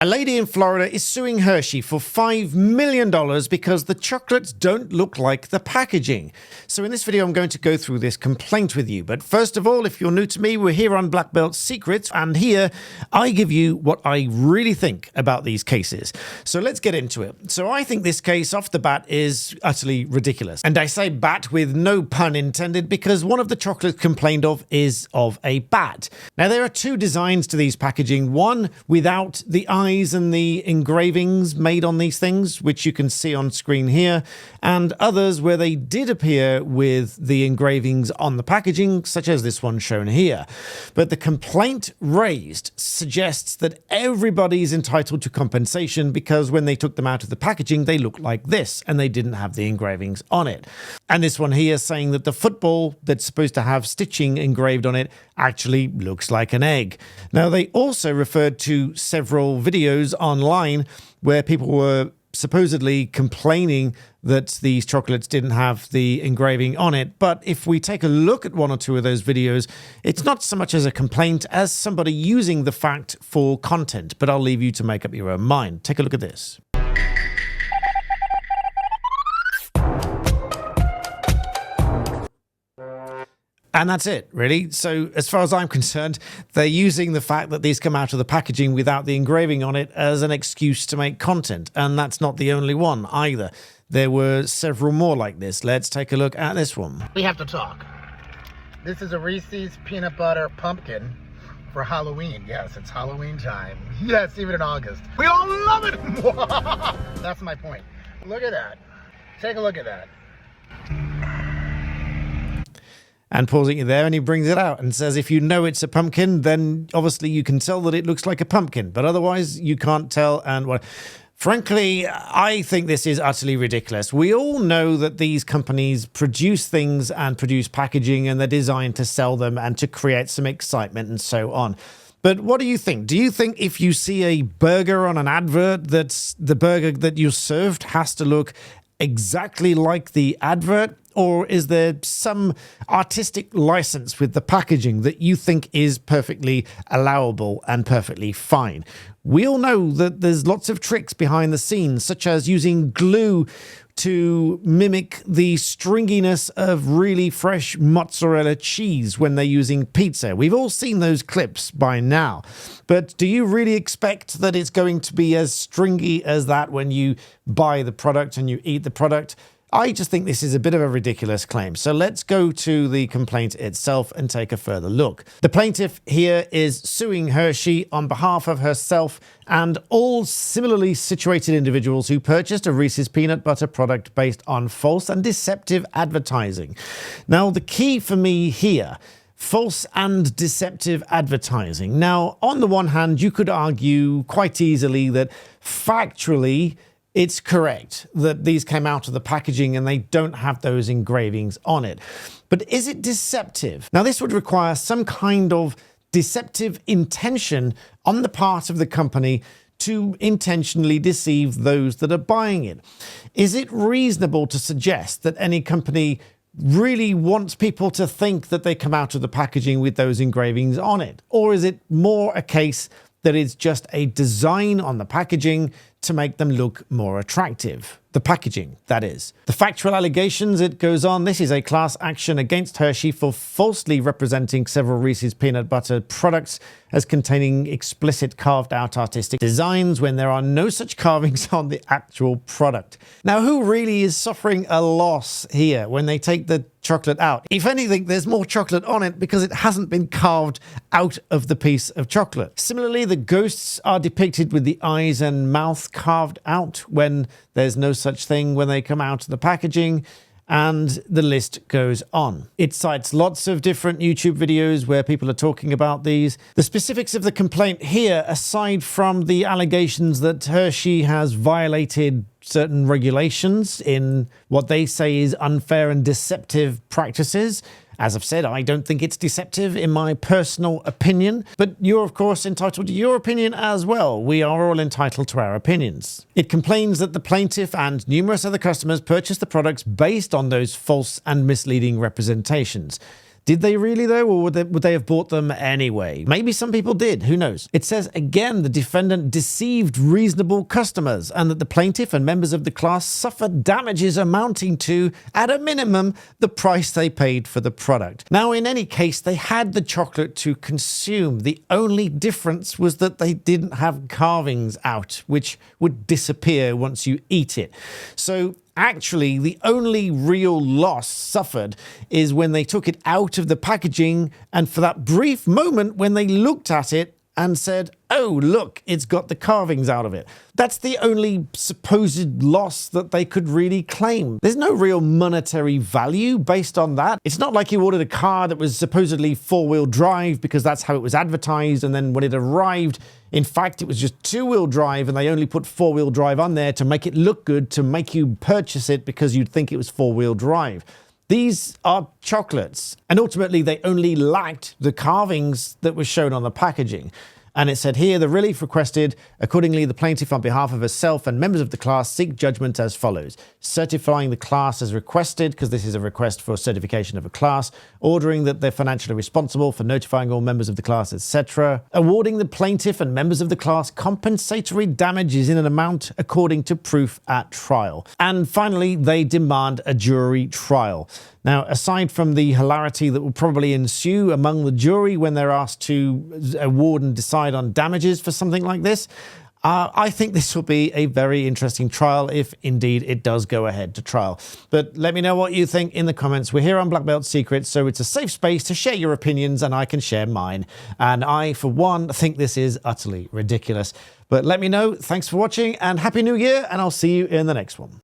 A lady in Florida is suing Hershey for $5 million because the chocolates don't look like the packaging. So in this video, I'm going to go through this complaint with you. But first of all, if you're new to me, we're here on Black Belt Secrets, and here I give you what I really think about these cases. So let's get into it. So I think this case off the bat is utterly ridiculous. And I say bat with no pun intended because one of the chocolates complained of is of a bat. Now, there are two designs to these packaging. One without the eyes and the engravings made on these things, which you can see on screen here, and others where they did appear with the engravings on the packaging, such as this one shown here. But the complaint raised suggests that everybody's entitled to compensation because when they took them out of the packaging, they looked like this and they didn't have the engravings on it. And this one here saying that the football that's supposed to have stitching engraved on it actually looks like an egg. Now, they also referred to several videos online where people were supposedly complaining that these chocolates didn't have the engraving on it. But if we take a look at one or two of those videos, it's not so much as a complaint as somebody using the fact for content. But I'll leave you to make up your own mind. Take a look at this. And that's it, really. So as far as I'm concerned, they're using the fact that these come out of the packaging without the engraving on it as an excuse to make content. And that's not the only one either. There were several more like this. Let's take a look at this one. We have to talk. This is a Reese's peanut butter pumpkin for Halloween. Yes, it's Halloween time. Yes, even in August. We all love it. That's my point. Look at that. Take a look at that. And pausing it there, and he brings it out and says, if you know it's a pumpkin, then obviously you can tell that it looks like a pumpkin, but otherwise you can't tell. And well, frankly, I think this is utterly ridiculous. We all know that these companies produce things and produce packaging, and they're designed to sell them and to create some excitement and so on. But what do you think? Do you think if you see a burger on an advert, that the burger that you served has to look exactly like the advert? Or is there some artistic license with the packaging that you think is perfectly allowable and perfectly fine? We all know that there's lots of tricks behind the scenes, such as using glue to mimic the stringiness of really fresh mozzarella cheese when they're using pizza. We've all seen those clips by now. But do you really expect that it's going to be as stringy as that when you buy the product and you eat the product? I just think this is a bit of a ridiculous claim. So let's go to the complaint itself and take a further look. The plaintiff here is suing Hershey on behalf of herself and all similarly situated individuals who purchased a Reese's peanut butter product based on false and deceptive advertising. Now, the key for me here, false and deceptive advertising. Now, on the one hand, you could argue quite easily that factually, it's correct that these came out of the packaging and they don't have those engravings on it. But is it deceptive? Now, this would require some kind of deceptive intention on the part of the company to intentionally deceive those that are buying it. Is it reasonable to suggest that any company really wants people to think that they come out of the packaging with those engravings on it? Or is it more a case that it's just a design on the packaging to make them look more attractive? The packaging, that is. The factual allegations, it goes on, this is a class action against Hershey for falsely representing several Reese's peanut butter products as containing explicit carved out artistic designs when there are no such carvings on the actual product. Now, who really is suffering a loss here when they take the chocolate out? If anything, there's more chocolate on it because it hasn't been carved out of the piece of chocolate. Similarly, the ghosts are depicted with the eyes and mouth carved out when there's no such thing when they come out of the packaging, and the list goes on. It cites lots of different YouTube videos where people are talking about these. The specifics of the complaint here, aside from the allegations that Hershey has violated certain regulations in what they say is unfair and deceptive practices. As I've said, I don't think it's deceptive in my personal opinion, but you're of course entitled to your opinion as well. We are all entitled to our opinions. It complains that the plaintiff and numerous other customers purchased the products based on those false and misleading representations. Did they really though, or would they have bought them anyway? Maybe some people did, who knows? It says again the defendant deceived reasonable customers and that the plaintiff and members of the class suffered damages amounting to, at a minimum, the price they paid for the product. Now, in any case, they had the chocolate to consume. The only difference was that they didn't have carvings out, which would disappear once you eat it. So actually, the only real loss suffered is when they took it out of the packaging and for that brief moment when they looked at it and said, oh, look, it's got the carvings out of it. That's the only supposed loss that they could really claim. There's no real monetary value based on that. It's not like you ordered a car that was supposedly four-wheel drive because that's how it was advertised, and then when it arrived, in fact, it was just two-wheel drive and they only put four-wheel drive on there to make it look good, to make you purchase it because you'd think it was four-wheel drive. These are chocolates, and ultimately they only lacked the carvings that were shown on the packaging. And it said here, the relief requested, accordingly, the plaintiff on behalf of herself and members of the class seek judgment as follows. Certifying the class as requested, because this is a request for certification of a class, ordering that they're financially responsible for notifying all members of the class, etc. Awarding the plaintiff and members of the class compensatory damages in an amount according to proof at trial. And finally, they demand a jury trial. Now, aside from the hilarity that will probably ensue among the jury when they're asked to award and decide on damages for something like this, I think this will be a very interesting trial if indeed it does go ahead to trial. But let me know what you think in the comments. We're here on Black Belt Secrets, so it's a safe space to share your opinions and I can share mine. And I, for one, think this is utterly ridiculous. But let me know. Thanks for watching and Happy New Year, and I'll see you in the next one.